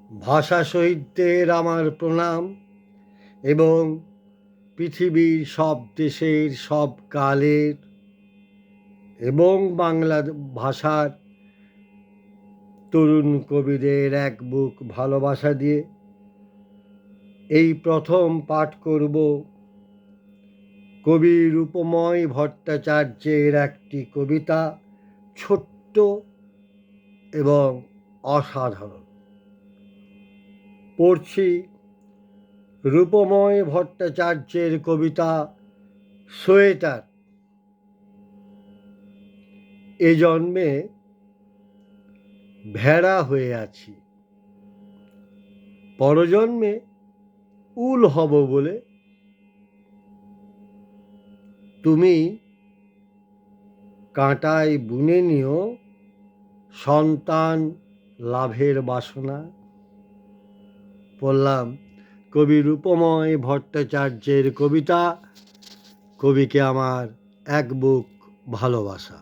ভাষা শহীদদের আমার প্রণাম এবং পৃথিবীর সব দেশের সব কালের এবং বাংলা ভাষার তরুণ কবিদের এক বুক ভালোবাসা দিয়ে এই প্রথম পাঠ করব কবি রূপময় ভট্টাচার্যের একটি কবিতা, ছোট্ট এবং অসাধারণ। পড়ছি রূপময় ভট্টাচার্যের কবিতা সোয়েটার। এ জন্মে ভেড়া হয়ে আছি, পরজন্মে উল হব বলে। তুমি কাঁটায় বুনে নিও সন্তান লাভের বাসনা। পড়লাম কবি রূপময় ভট্টাচার্যের কবিতা, কবিকে আমার এক বুক ভালোবাসা।